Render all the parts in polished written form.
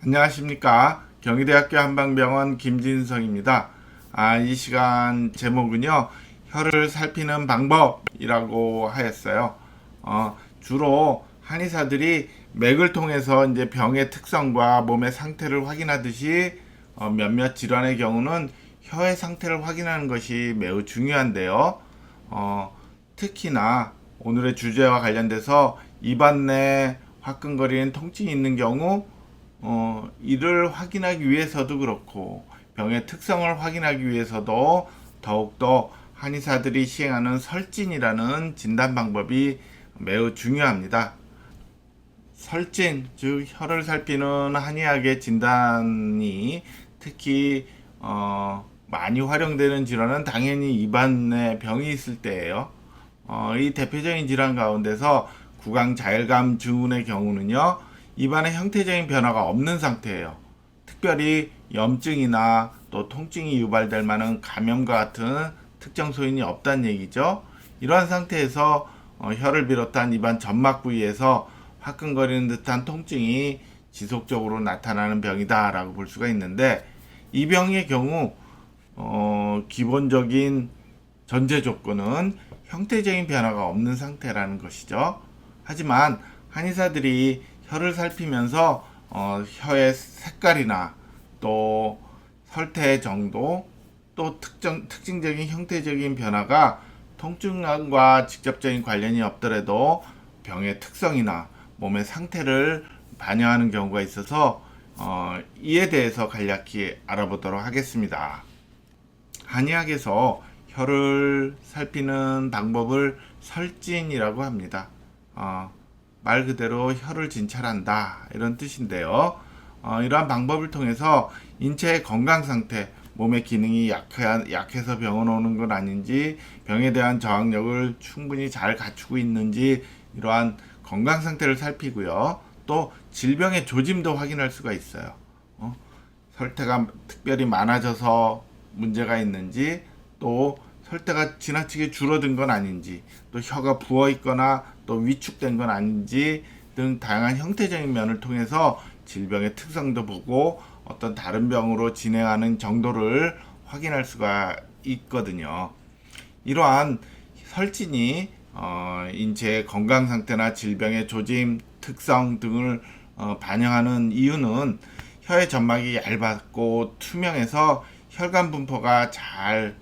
안녕하십니까. 경희대학교 한방병원 김진성입니다. 이 시간 제목은요, 혀를 살피는 방법이라고 하였어요. 주로 한의사들이 맥을 통해서 이제 병의 특성과 몸의 상태를 확인하듯이 몇몇 질환의 경우는 혀의 상태를 확인하는 것이 매우 중요한데요. 특히나 오늘의 주제와 관련돼서 입안 내 화끈거리는 통증이 있는 경우 이를 확인하기 위해서도 그렇고 병의 특성을 확인하기 위해서도 더욱더 한의사들이 시행하는 설진이라는 진단 방법이 매우 중요합니다. 설진, 즉 혀를 살피는 한의학의 진단이 특히 많이 활용되는 질환은 당연히 입안에 병이 있을 때예요. 이 대표적인 질환 가운데서 구강자열감 증후군의 경우는요, 입안에 형태적인 변화가 없는 상태예요. 특별히 염증이나 또 통증이 유발될 만한 감염과 같은 특정 소인이 없다는 얘기죠. 이러한 상태에서 혀를 비롯한 입안 점막 부위에서 화끈거리는 듯한 통증이 지속적으로 나타나는 병이다라고 볼 수가 있는데, 이 병의 경우 기본적인 전제 조건은 형태적인 변화가 없는 상태라는 것이죠. 하지만 한의사들이 혀를 살피면서 혀의 색깔이나 또 설태 정도 또 특징적인 형태적인 변화가 통증과 직접적인 관련이 없더라도 병의 특성이나 몸의 상태를 반영하는 경우가 있어서 이에 대해서 간략히 알아보도록 하겠습니다. 한의학에서 혀를 살피는 방법을 설진이라고 합니다. 말 그대로 혀를 진찰한다 이런 뜻인데요. 이러한 방법을 통해서 인체의 건강 상태, 몸의 기능이 약해서 병원 오는 건 아닌지, 병에 대한 저항력을 충분히 잘 갖추고 있는지 이러한 건강 상태를 살피고요. 또 질병의 조짐도 확인할 수가 있어요. 설태가 특별히 많아져서 문제가 있는지, 또 설태가 지나치게 줄어든 건 아닌지, 또 혀가 부어 있거나 또 위축된 건 아닌지 등 다양한 형태적인 면을 통해서 질병의 특성도 보고 어떤 다른 병으로 진행하는 정도를 확인할 수가 있거든요. 이러한 설진이 인체의 건강 상태나 질병의 조짐, 특성 등을 반영하는 이유는 혀의 점막이 얇았고 투명해서 혈관 분포가 잘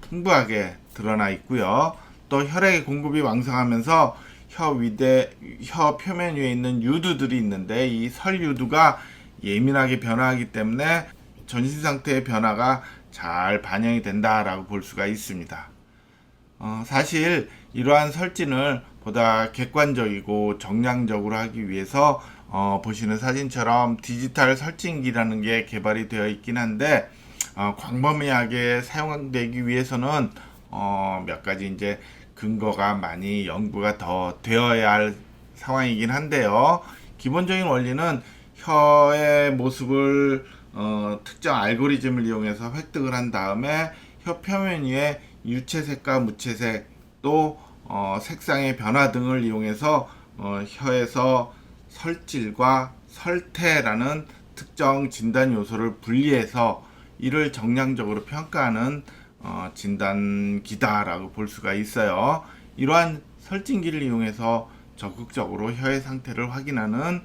풍부하게 드러나 있고요. 또 혈액의 공급이 왕성하면서 혀 표면 위에 있는 유두들이 있는데, 이 설유두가 예민하게 변화하기 때문에 전신 상태의 변화가 잘 반영이 된다라고 볼 수가 있습니다. 사실 이러한 설진을 보다 객관적이고 정량적으로 하기 위해서 보시는 사진처럼 디지털 설진기라는 게 개발이 되어 있긴 한데, 광범위하게 사용되기 위해서는 몇 가지 이제 근거가 많이 연구가 더 되어야 할 상황이긴 한데요. 기본적인 원리는 혀의 모습을 특정 알고리즘을 이용해서 획득을 한 다음에 혀 표면 위에 유채색과 무채색 또 색상의 변화 등을 이용해서 혀에서 설질과 설태라는 특정 진단 요소를 분리해서 이를 정량적으로 평가하는 진단기다라고 볼 수가 있어요. 이러한 설진기를 이용해서 적극적으로 혀의 상태를 확인하는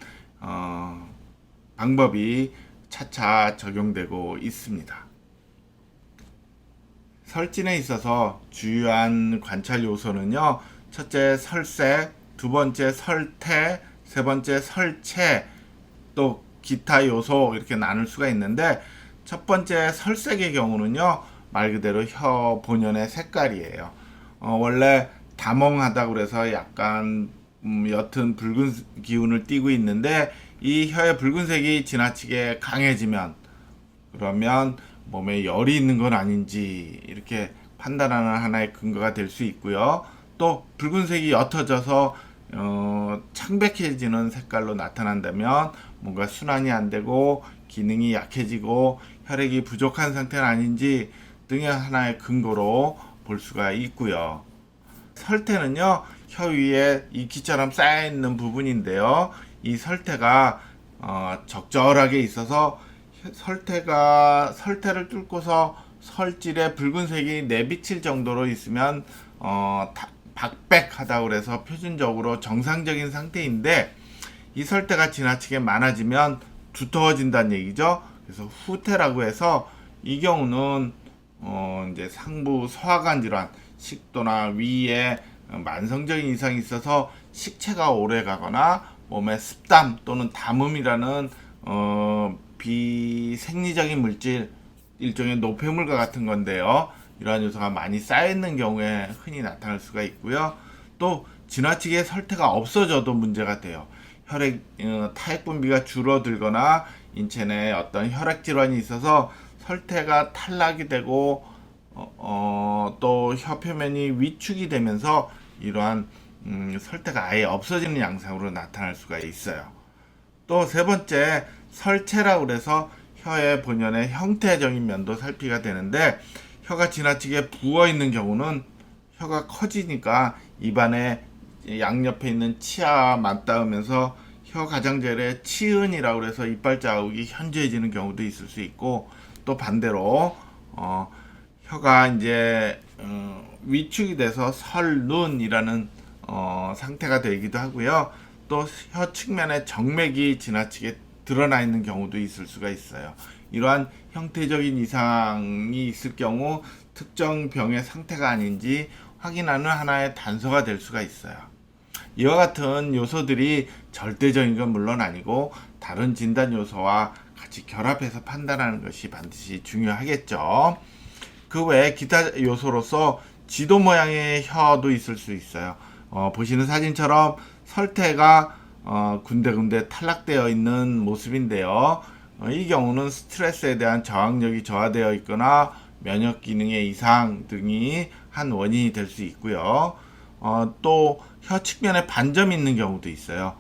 방법이 차차 적용되고 있습니다. 설진에 있어서 주요한 관찰 요소는요, 첫째 설색, 두 번째 설태, 세 번째 설체, 또 기타 요소 이렇게 나눌 수가 있는데, 첫 번째 설색의 경우는요, 말 그대로 혀 본연의 색깔이에요. 원래 다몽하다고 그래서 약간 옅은 붉은 기운을 띠고 있는데, 이 혀의 붉은색이 지나치게 강해지면 그러면 몸에 열이 있는 건 아닌지 이렇게 판단하는 하나의 근거가 될 수 있고요. 또 붉은색이 옅어져서 창백해지는 색깔로 나타난다면 뭔가 순환이 안 되고 기능이 약해지고 혈액이 부족한 상태는 아닌지 등의 하나의 근거로 볼 수가 있고요. 설태는요, 혀 위에 이끼처럼 쌓여있는 부분인데요. 이 설태가 적절하게 있어서 설태를 뚫고서 설질의 붉은색이 내비칠 정도로 있으면 박백하다고 그래서 표준적으로 정상적인 상태인데, 이 설태가 지나치게 많아지면 두터워진다는 얘기죠. 그래서 후태라고 해서 이 경우는 이제 상부 소화관 질환, 식도나 위에 만성적인 이상이 있어서 식체가 오래 가거나 몸에 습담 또는 담음이라는 비생리적인 물질, 일종의 노폐물과 같은 건데요. 이러한 요소가 많이 쌓여있는 경우에 흔히 나타날 수가 있고요. 또 지나치게 설태가 없어져도 문제가 돼요. 타액 분비가 줄어들거나 인체 내에 어떤 혈액 질환이 있어서 설태가 탈락이 되고 또 혀 표면이 위축이 되면서 이러한 설태가 아예 없어지는 양상으로 나타날 수가 있어요. 또 세 번째, 설체라고 그래서 혀의 본연의 형태적인 면도 살피가 되는데, 혀가 지나치게 부어 있는 경우는 혀가 커지니까 입안에 양옆에 있는 치아와 맞닿으면서 혀 가장자리에 치은이라고 해서 이빨 자국이 현저해지는 경우도 있을 수 있고, 또 반대로 혀가 이제 위축이 돼서 설눈이라는 상태가 되기도 하고요. 또 혀 측면에 정맥이 지나치게 드러나 있는 경우도 있을 수가 있어요. 이러한 형태적인 이상이 있을 경우 특정 병의 상태가 아닌지 확인하는 하나의 단서가 될 수가 있어요. 이와 같은 요소들이 절대적인 건 물론 아니고 다른 진단 요소와 같이 결합해서 판단하는 것이 반드시 중요하겠죠. 그 외에 기타 요소로서 지도 모양의 혀도 있을 수 있어요. 보시는 사진처럼 설태가 군데군데 탈락되어 있는 모습인데요. 이 경우는 스트레스에 대한 저항력이 저하되어 있거나 면역 기능의 이상 등이 한 원인이 될 수 있고요. 또 혀 측면에 반점이 있는 경우도 있어요.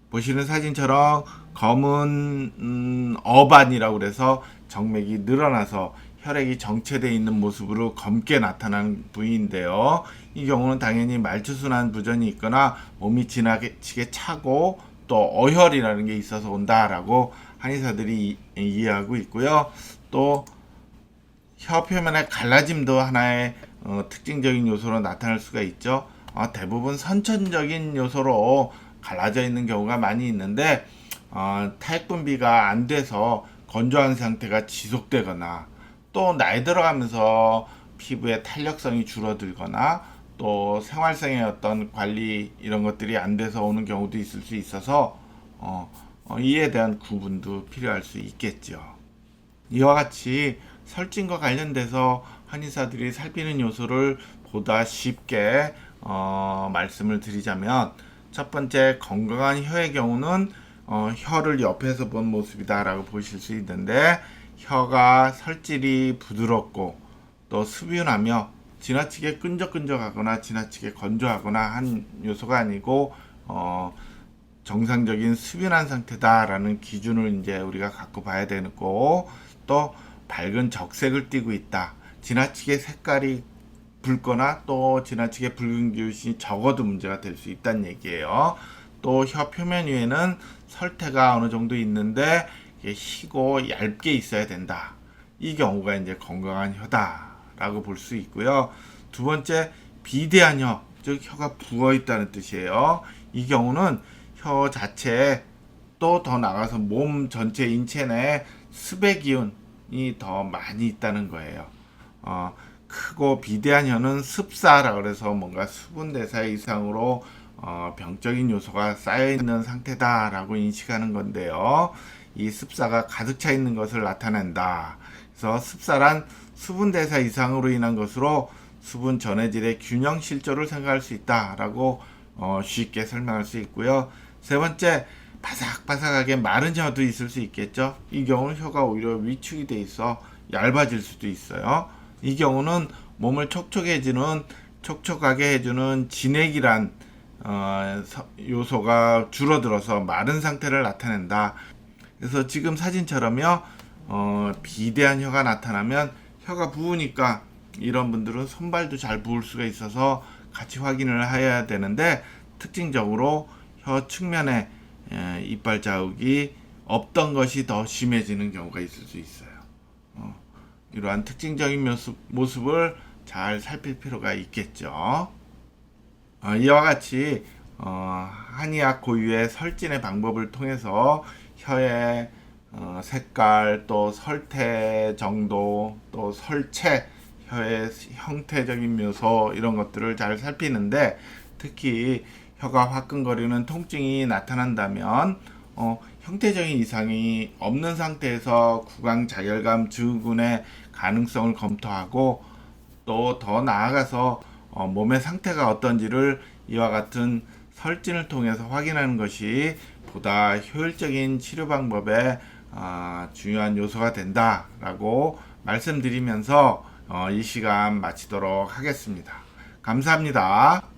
보시는 사진처럼 검은 어반이라고 그래서 정맥이 늘어나서 혈액이 정체되어 있는 모습으로 검게 나타나는 부위인데요. 이 경우는 당연히 말초순환 부전이 있거나 몸이 지나치게 차고 또 어혈이라는 게 있어서 온다라고 한의사들이 이해하고 있고요. 또 혀 표면의 갈라짐도 하나의 특징적인 요소로 나타날 수가 있죠. 대부분 선천적인 요소로 갈라져 있는 경우가 많이 있는데, 타액 분비가 안 돼서 건조한 상태가 지속되거나 또 나이 들어가면서 피부의 탄력성이 줄어들거나 또 생활성의 어떤 관리 이런 것들이 안 돼서 오는 경우도 있을 수 있어서 이에 대한 구분도 필요할 수 있겠죠. 이와 같이 설진과 관련돼서 한의사들이 살피는 요소를 보다 쉽게 말씀을 드리자면, 첫 번째, 건강한 혀의 경우는 혀를 옆에서 본 모습이다 라고 보실 수 있는데, 혀가 설질이 부드럽고 또 수분하며 지나치게 끈적끈적하거나 지나치게 건조하거나 한 요소가 아니고 정상적인 수분한 상태다라는 기준을 이제 우리가 갖고 봐야 되고, 또 밝은 적색을 띠고 있다, 지나치게 색깔이 붉거나 또 지나치게 붉은 기운이 적어도 문제가 될 수 있다는 얘기예요. 또 혀 표면 위에는 설태가 어느 정도 있는데 희고 얇게 있어야 된다. 이 경우가 이제 건강한 혀다라고 볼 수 있고요. 두 번째, 비대한 혀, 즉 혀가 부어 있다는 뜻이에요. 이 경우는 혀 자체에 또 더 나가서 몸 전체 인체 내에 습의 기운이 더 많이 있다는 거예요. 크고 비대한 혀는 습사라고 해서 뭔가 수분 대사 이상으로 병적인 요소가 쌓여 있는 상태다라고 인식하는 건데요. 이 습사가 가득 차 있는 것을 나타낸다. 그래서 습사란 수분 대사 이상으로 인한 것으로 수분 전해질의 균형 실조를 생각할 수 있다라고 쉽게 설명할 수 있고요. 세 번째, 바삭바삭하게 마른 혀도 있을 수 있겠죠. 이 경우는 혀가 오히려 위축이 돼 있어 얇아질 수도 있어요. 이 경우는 몸을 촉촉하게 해주는 진액이란 요소가 줄어들어서 마른 상태를 나타낸다. 그래서 지금 사진처럼요, 비대한 혀가 나타나면 혀가 부으니까 이런 분들은 손발도 잘 부을 수가 있어서 같이 확인을 해야 되는데, 특징적으로 혀 측면에 이빨 자국이 없던 것이 더 심해지는 경우가 있을 수 있어요. 이러한 특징적인 모습을 잘 살필 필요가 있겠죠. 이와 같이 한의학 고유의 설진의 방법을 통해서 혀의 색깔, 또 설태 정도, 또 설체, 혀의 형태적인 묘소 이런 것들을 잘 살피는데, 특히 혀가 화끈거리는 통증이 나타난다면 형태적인 이상이 없는 상태에서 구강 자결감 증후군의 가능성을 검토하고, 또 더 나아가서 몸의 상태가 어떤지를 이와 같은 설진을 통해서 확인하는 것이 보다 효율적인 치료 방법의 중요한 요소가 된다라고 말씀드리면서 이 시간 마치도록 하겠습니다. 감사합니다.